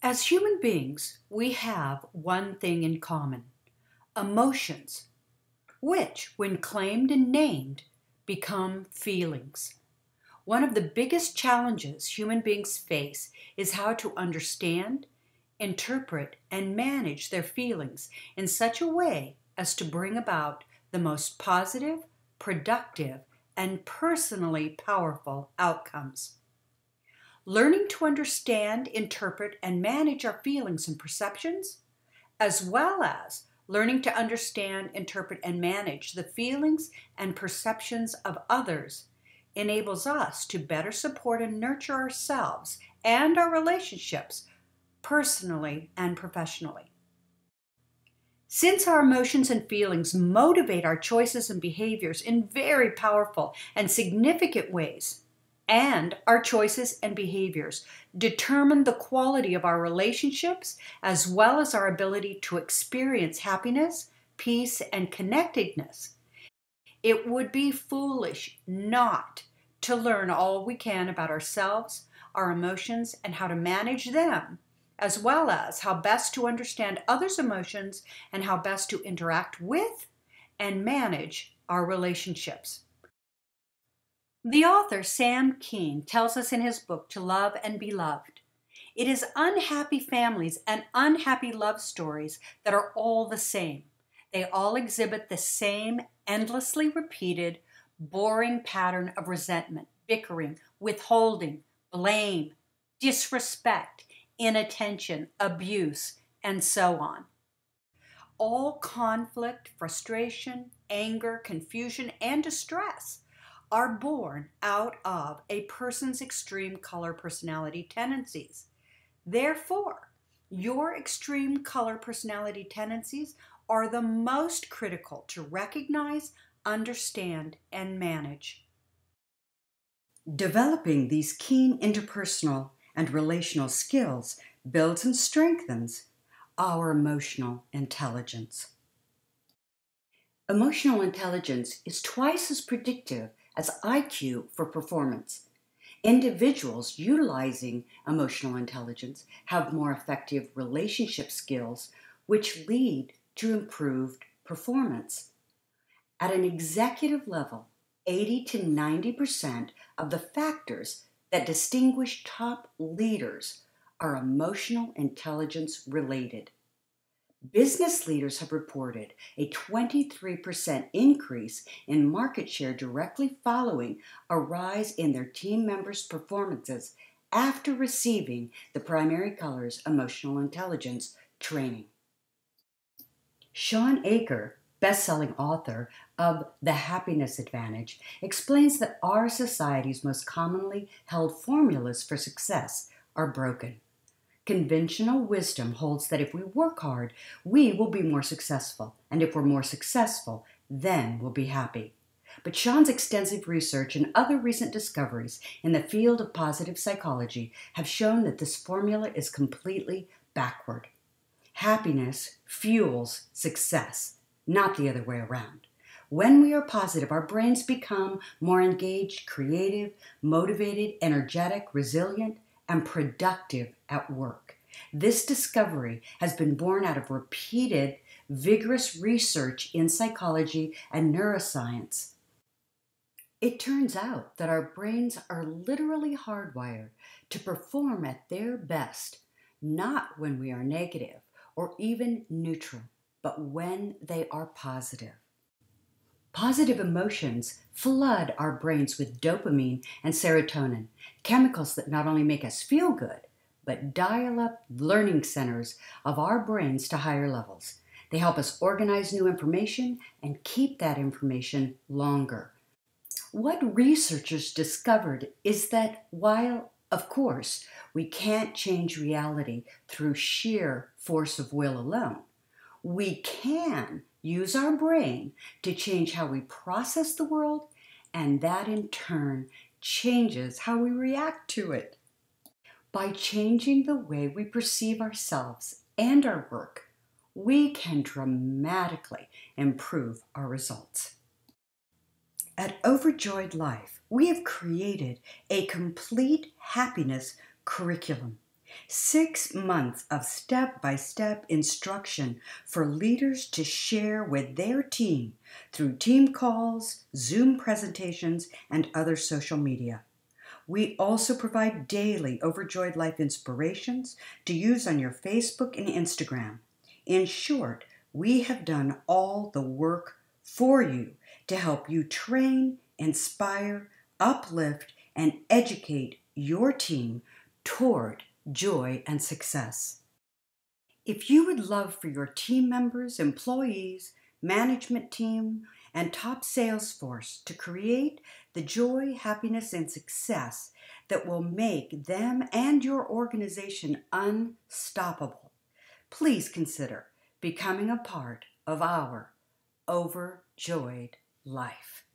As human beings, we have one thing in common: emotions, which, when claimed and named, become feelings. One of the biggest challenges human beings face is how to understand, interpret, and manage their feelings in such a way as to bring about the most positive, productive, and personally powerful outcomes. Learning to understand, interpret, and manage our feelings and perceptions, as well as learning to understand, interpret, and manage the feelings and perceptions of others, enables us to better support and nurture ourselves and our relationships, personally and professionally. Since our emotions and feelings motivate our choices and behaviors in very powerful and significant ways, and our choices and behaviors determine the quality of our relationships as well as our ability to experience happiness, peace, and connectedness, it would be foolish not to learn all we can about ourselves, our emotions, and how to manage them, as well as how best to understand others' emotions and how best to interact with and manage our relationships. The author Sam King tells us in his book To Love and Be Loved, it is unhappy families and unhappy love stories that are all the same. They all exhibit the same endlessly repeated, boring pattern of resentment, bickering, withholding, blame, disrespect, inattention, abuse, and so on. All conflict, frustration, anger, confusion, and distress are born out of a person's extreme color personality tendencies. Therefore, your extreme color personality tendencies are the most critical to recognize, understand, and manage. Developing these keen interpersonal and relational skills builds and strengthens our emotional intelligence. Emotional intelligence is twice as predictive as IQ for performance. Individuals utilizing emotional intelligence have more effective relationship skills, which lead to improved performance. At an executive level, 80 to 90% of the factors that distinguish top leaders are emotional intelligence related. Business leaders have reported a 23% increase in market share directly following a rise in their team members' performances after receiving the Primary Colors Emotional Intelligence training. SHAWN, best-selling author of The Happiness Advantage, explains that our society's most commonly held formulas for success are broken. Conventional wisdom holds that if we work hard, we will be more successful, and if we're more successful, then we'll be happy. But SHAWN's extensive research and other recent discoveries in the field of positive psychology have shown that this formula is completely backward. Happiness fuels success, not the other way around. When we are positive, our brains become more engaged, creative, motivated, energetic, resilient, and productive at work. This discovery has been born out of repeated, vigorous research in psychology and neuroscience. It turns out that our brains are literally hardwired to perform at their best, not when we are negative or even neutral, but when they are positive. Positive emotions flood our brains with dopamine and serotonin, chemicals that not only make us feel good, but dial up learning centers of our brains to higher levels. They help us organize new information and keep that information longer. What researchers discovered is that while, of course, we can't change reality through sheer force of will alone, we can use our brain to change how we process the world, and that in turn changes how we react to it. By changing the way we perceive ourselves and our work, we can dramatically improve our results. At OverJOYed Life, we have created a complete happiness curriculum. 6 months of step-by-step instruction for leaders to share with their team through team calls, Zoom presentations, and other social media. We also provide daily Overjoyed Life inspirations to use on your Facebook and Instagram. In short, we have done all the work for you to help you train, inspire, uplift, and educate your team toward joy and success. If you would love for your team members, employees, management team, and top sales force to create the joy, happiness, and success that will make them and your organization unstoppable, please consider becoming a part of our Overjoyed Life.